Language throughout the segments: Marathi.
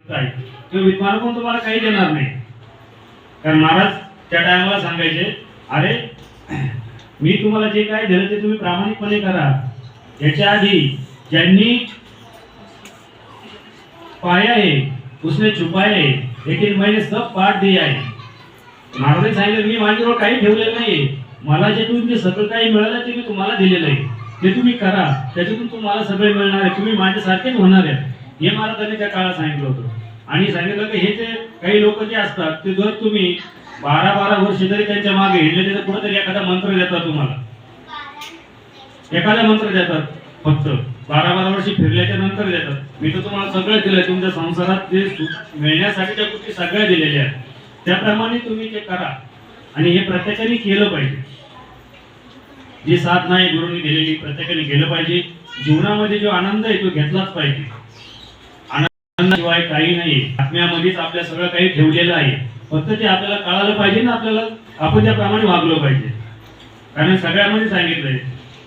काय तो विद्वान पण तुम्हाला काही देणार नाही. कारण महाराज त्या टायमाला सांगायचे, अरे मी तुम्हाला जे काय दिलं ते तुम्ही प्रामाणिकपणे करा. याच्या आधी ज्यांनी पाया है उसने छुपाया है लेकिन मैंने सब पाठ दिया है. महाराज सांगितलं मी माझ्याजवळ काही ठेवलेलं नाही. मला जे तुम्ही सगळं काही मिळालं ते मी तुम्हाला दिलेलं आहे. ते तुम्ही करा, त्याच्यातून तुम्हाला सगळे मिळणार आहे. तुम्ही माझ्यासारखेच होणार आहे. हे महाराजांनी त्या काळात सांगितलं होतं. आणि सांगितलं की हे जे काही लोक जे असतात ते जर तुम्ही 12 वर्ष तरी त्यांच्या मागे हिंडले तर कुठेतरी एखादा मंत्र देतात. तुम्हाला एखादा मंत्र देतात. फक्त 12 वर्ष फिरल्याच्या नंतर देतात. मी तर तुम्हाला सगळं दिलंय. तुमच्या संसारात जे मिळण्यासाठीच्या गोष्टी सगळ्या दिलेल्या आहेत. त्याप्रमाणे तुम्ही ते करा. आणि हे प्रत्येकाने केलं पाहिजे. जी साधना आहे गुरुंनी दिलेली प्रत्येकाने केलं पाहिजे. जीवनामध्ये जो आनंद आहे तो घेतलाच पाहिजे. आनंदाशिवाय काही नाही. आत्म्यामध्येच आपल्या सगळं काही ठेवलेलं आहे. फक्त ते आपल्याला कळालं पाहिजे ना. आपल्याला आपण त्याप्रमाणे वागलो पाहिजे. कारण सगळ्यामध्ये सांगितलंय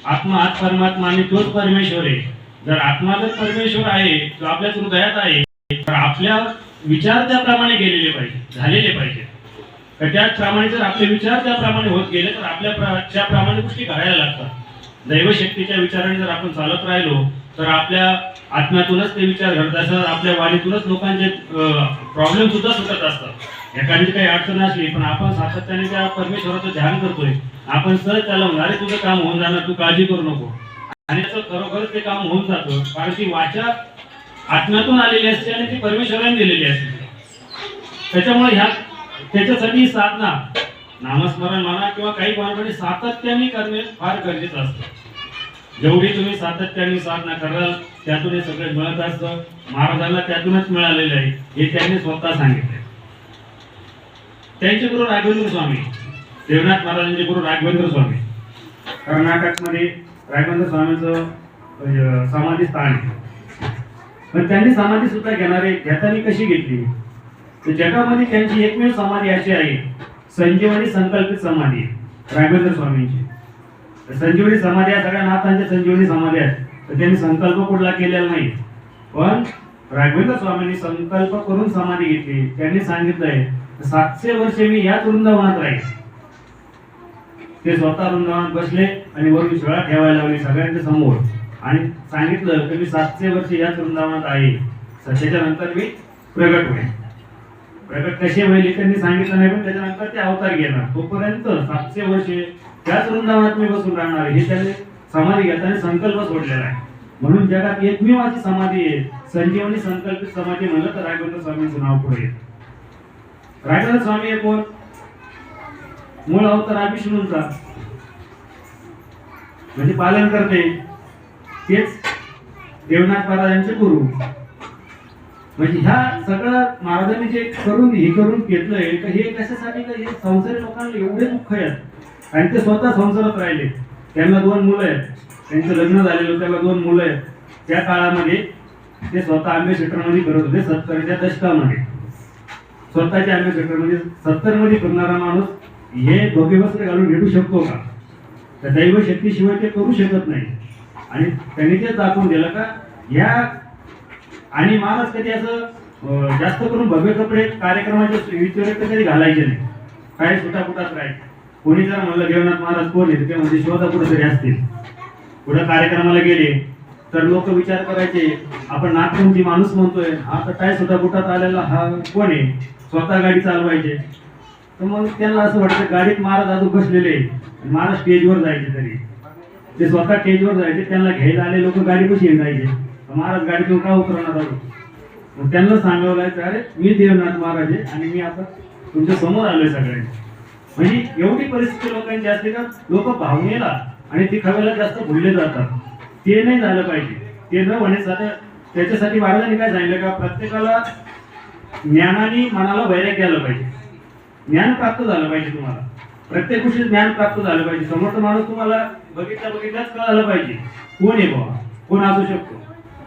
आत्मा हाच परमात्मा आणि तोच परमेश्वर आहे. जर आत्मा जर परमेश्वर आहे तो आपल्या हृदयात आहे तर आपल्या विचार त्याप्रमाणे गेलेले पाहिजे, झालेले पाहिजे. तर त्याप्रमाणे जर आपले विचार त्याप्रमाणे होत गेले तर आपल्या त्याप्रमाणे गोष्टी घडायला लागतात. दैवशक्तीच्या विचाराने जर आपण चालत राहिलो तर आपल्या आत्म्यातूनच ते विचार घडत असतात. आपल्या वाणीतूनच लोकांचे प्रॉब्लेम सुद्धा सुटत असतात. एखादी काही अडचण असली पण आपण सातत्याने त्या परमेश्वराचं ध्यान करतोय. आपण सहज त्याला म्हणणार अरे तुझं काम होऊन जाणार, तू काळजी करू नको. आणि त्याचं खरोखरच ते काम होऊन जातं. कारण ती वाचा आत्म्यातून आलेली असते आणि ती परमेश्वराने दिलेली असते. त्याच्यामुळे त्याच्यासाठी साधना नामस्मरण म्हणा किंवा काही मार्गाने सातत्याने करणे फार गरजेचं असतं. जेवढी तुम्ही सातत्याने साधना कराल त्यातून हे सगळे मिळत असतं. महाराजांना त्यातूनच मिळालेलं आहे हे त्यांनी स्वतः सांगितले. त्यांचे गुरु राघवेंद्र स्वामी, देवनाथ महाराजांचे गुरु राघवेंद्र स्वामी, कर्नाटकमध्ये राघवेंद्र स्वामींचं समाधी स्थान आहे. पण त्यांनी समाधी सुद्धा घेताना कशी घेतली तर जगामध्ये त्यांची एकमेव समाधी अशी आहे संजीवनी संकल्पित समाधी राघवेंद्र स्वामींची. संजीवनी समाधी या सगळ्या नाथांच्या संजीवनी समाधी आहेत. तर त्यांनी संकल्प कुठला केलेला नाही. पण राघवेंद्र स्वामींनी संकल्प करून समाधी घेतली. त्यांनी सांगितलंय 700 वर्षे मी याच वृंदावनात राहील. ते स्वतः वृंदावनात बसले आणि वरून शिळा ठेवायला लावली सगळ्यांच्या समोर आणि सांगितलं की मी 700 वर्ष याच वृंदावनात आहे. त्याच्यानंतर मी प्रगट होईल. प्रगट कसे होईल त्यांनी सांगितलं नाही. पण त्याच्यानंतर ते अवतार घेणार. तोपर्यंत 700 वर्षे त्याच वृंदावनात मी बसून राहणार हे त्यांनी समाधी घेताना संकल्प सोडलेला आहे. म्हणून जगात एकमेव अशी समाधी आहे संजीवनी संकल्पित समाधी म्हणलं तर राघवेंद्र स्वामींचं नाव पुढे येतं. राघवेंद्र स्वामी हे कोण? मूळ अवतार विष्णूंचा म्हणजे पालन करते तेच देवनाथ महाराजांचे गुरु. म्हणजे ह्या सगळं महाराजांनी जे करून घेतलंय हे कशासाठी हे संसारी लोकांना एवढे दुःख आहेत आणि ते स्वतः संसारात राहिले. त्यांना 2 मुलं आहेत. त्यांचं लग्न झालेलं त्याला 2 मुलं आहेत. त्या काळामध्ये ते स्वतः अम्बेसेडरमध्ये करत होते. 70च्या दशकामध्ये स्वतःच्या अम्बेसेडरमध्ये 70 मध्ये करणारा माणूस हे भव्य वस्त्र घालून भेटू शकतो का? तर दैव शक्तीशिवाय ते करू शकत नाही. आणि त्यांनी तेच दाखवून दिलं का ह्या आणि महाराज कधी असं जास्त करून भव्य कपडे कार्यक्रमाच्या व्यतिरिक्त कधी घालायचे नाही. काय सुटापुटात राहायचे. कोणी जर म्हणलं देवनाथ महाराज कोण आहे ते म्हणजे शोधा कुठेतरी असतील. पुढे कार्यक्रमाला गेले तर लोक विचार करायचे आपण नागपूरची माणूस म्हणतोय हा तर काय सुटापुटात आलेला हा कोण आहे. स्वतः गाडी चालवायचे. तर मग त्यांना असं वाटतं गाडीत महाराज अजून बसलेले महाराज स्टेजवर जायचे. तरी ते स्वतः स्टेजवर जायचे. त्यांना घ्यायला आले लोक गाडी कशी येणायचे. महाराज गाडीतून का उतरणार आहोत. मग त्यांना सांगावं लागायचं अरे मी देवनाथ महाराज आहे आणि मी आता तुमच्या समोर आलोय सगळ्यांनी. म्हणजे एवढी परिस्थिती लोकांची असते का लोक भावनेला आणि ती खव्याला जास्त भुलले जातात. ते नाही झालं पाहिजे. ते न होण्यासाठी त्याच्यासाठी महाराजांनी काय सांगितलं का प्रत्येकाला ज्ञानाने मनाला वैराग्य आलं पाहिजे. ज्ञान प्राप्त झालं पाहिजे. तुम्हाला प्रत्येक गोष्टी ज्ञान प्राप्त झालं पाहिजे. समोरचा माणूस तुम्हाला बघितल्याच कळालं पाहिजे कोण आहे बाबा, कोण असू शकतो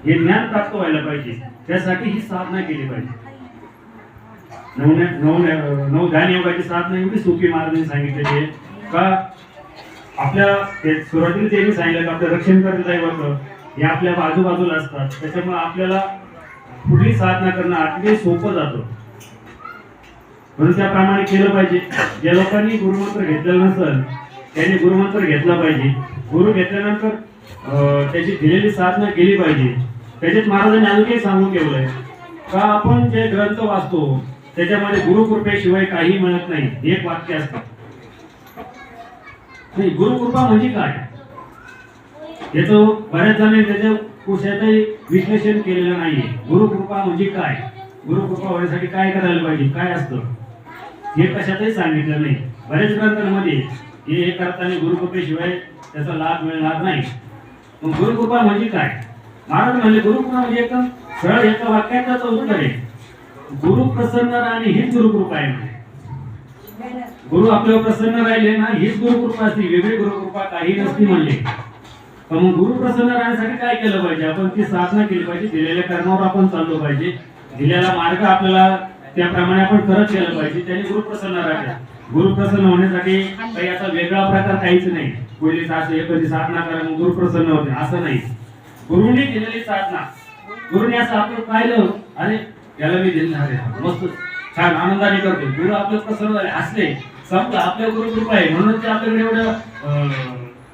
हे ज्ञान प्राप्त व्हायला पाहिजे. त्यासाठी ही साधना केली पाहिजे. नऊ ध्यान योगाची साधना एवढी सोपी महाराजांनी सांगितलेली आहे का आपल्या सुरुवातीला त्यांनी सांगितलं की आपलं रक्षण करत आहे हे आपल्या आजूबाजूला असतात. त्याच्यामुळे आपल्याला पुढली साधना करणं अतिशय सोपं जातं. म्हणून त्याप्रमाणे केलं पाहिजे. ज्या लोकांनी गुरुमंत्र घेतलेला नसेल त्यांनी गुरुमंत्र घेतला पाहिजे. गुरु घेतल्यानंतर त्याची दिलेली साधना केली पाहिजे. त्याच्यात महाराजांनी अजून काही सांगून ठेवलंय का आपण जे ग्रंथ वाचतो त्याच्यामध्ये गुरुकृपेशिवाय काही मिळत नाही. एक वाक्य असतं. नाही, गुरुकृपा म्हणजे काय याचं बऱ्याच जणांनी त्याच्या कुशाचंही विश्लेषण केलेलं नाहीये. गुरुकृपा म्हणजे काय, गुरुकृपा होण्यासाठी काय करायला पाहिजे, काय असतं हे कशातही सांगितलं नाही. बऱ्याच ग्रंथांमध्ये हे करताना गुरुकृपेशिवाय त्याचा लाभ मिळणार नाही. मग गुरुकृपा म्हणजे काय? महाराज म्हणले गुरुकृपा म्हणजे एकदम सरळ एका वाक्यातच उत्तर आहे. गुरु प्रसन्न राहणे हीच गुरुकृपा आहे. म्हणजे गुरु आपल्यावर प्रसन्न राहिले ना हीच गुरुकृपा असते. वेगळी गुरुकृपा काही नसती म्हणले. मग गुरु प्रसन्न राहण्यासाठी काय केलं पाहिजे? आपण ती साधना केली पाहिजे. दिलेल्या कर्मावर आपण चाललो पाहिजे. दिलेला मार्ग आपल्याला त्याप्रमाणे आपण करत गेलं पाहिजे. त्याने गुरु प्रसन्न राहते. गुरु प्रसन्न होण्यासाठी काही असा वेगळा प्रकार काहीच नाही. पहिली एखादी साधना करा मग गुरु प्रसन्न होते असं नाही. गुरुने दिलेली साधना, गुरुने असं आपलं पाहिलं अरे याला मी दिलं आहे मस्त छान आनंदाने करतो. गुरु आपलं प्रसन्न झाले हसले समजा आपल्या गुरु कृपा आहे म्हणून ते आपल्याकडे एवढं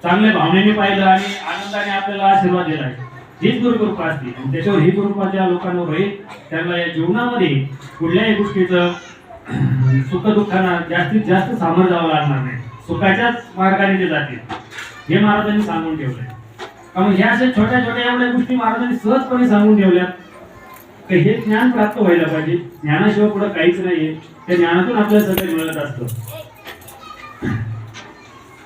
चांगल्या भावनेने पाहिलं आणि आनंदाने आपल्याला आशीर्वाद दिला आहे. हीच गुरुकृपा असते. आणि त्याच्यावर ही गुरुकृपा ज्या लोकांवर राहील त्यांना या जीवनामध्ये कुठल्याही गोष्टीचं सुख दुःखांना जास्तीत जास्त सामोरं जावं लागणार नाही. सुखाच्याच मार्गाने ते जातील. हे महाराजांनी सांगून ठेवलंय. मग ह्या अशा छोट्या छोट्या एवढ्या गोष्टी महाराजांनी सहजपणे सांगून ठेवल्यात की हे ज्ञान प्राप्त व्हायला पाहिजे. ज्ञानाशिवाय पुढे काहीच नाहीये. त्या ज्ञानातून आपल्याला सगळं मिळत असतं.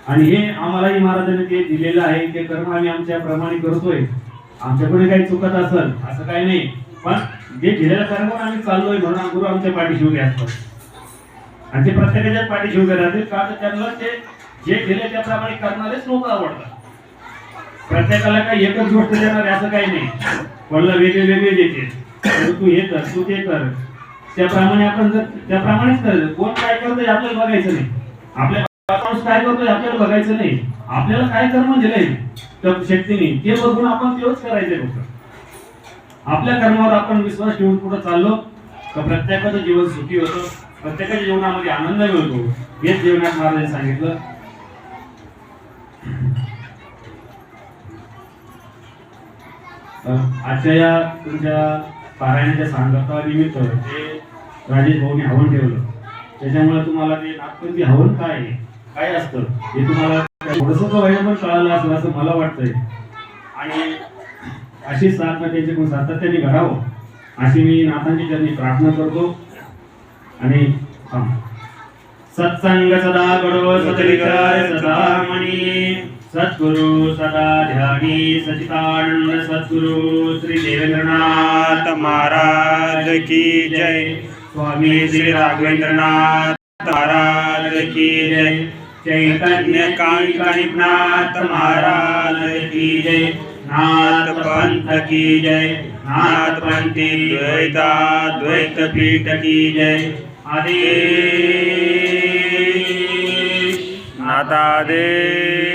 आणि हे आम्हालाही महाराजांनी ते दिलेलं आहे. ते कर्म आम्ही आमच्या प्रमाणे करतोय. आमच्याकडे काही चुकत असेल असं काही नाही. पण जे दिलेल्या कर्मावर आम्ही चाललोय म्हणून गुरु आमच्या पाठीशी उभे असतात. आणि ते प्रत्येकाच्याच पाठीशी उभे राहतील का तर त्यांना ते जे दिले त्याप्रमाणे करणारेच लोक आवडतात. प्रत्येकाला काही एकच गोष्ट देणार असं काही नाही. कोणाला वेगळे वेगळे देते. तू हे कर तू ते कर त्याप्रमाणे आपण जर त्याप्रमाणेच करायचं. कोण काय करतोय आपल्याला बघायचं नाही. आपल्या माणूस काय करतोय आपल्याला बघायचं नाही. आपल्याला काय कर्म दिलंय त्या शक्तीने ते बघून आपण तेच करायचंय. फक्त आपल्या कर्मावर आपण विश्वास ठेवून पुढे चाललो तर प्रत्येकाचं जीवन सुखी होतं. प्रत्येकाच्या जीवनामध्ये आनंद मिळतो. हेच जीवनात महाराजांनी सांगितलं. आजच्या या तुमच्या पारायणाच्या सांगतानिमित्त ते राजेश भाऊने हवन ठेवलं. त्याच्यामुळे तुम्हाला ते नागपंथी हवन काय आहे काय असतं हे तुम्हाला थोडंसं व्हायला पण कळालं असेल असं मला वाटतंय. आणि अशी साधना त्यांच्याकडून सातत्याने घडावं अशी मी नाथांची चरणी प्रार्थना करतो. आणि सत्संग सदा घडो सदविचार सदा मनी सद्गुरु सदा ध्यानी सचिदानंद सद्गुरु श्री देवेंद्रनाथ महाराज की जय. स्वामी श्री राघवेंद्रनाथ महाराज की जय. चैतन्य कानिकनाथ महाराज की जय. नाथ पंथ की जय. नाथ पंथी द्वैत पीठ की जय. आदेश नाथादेश.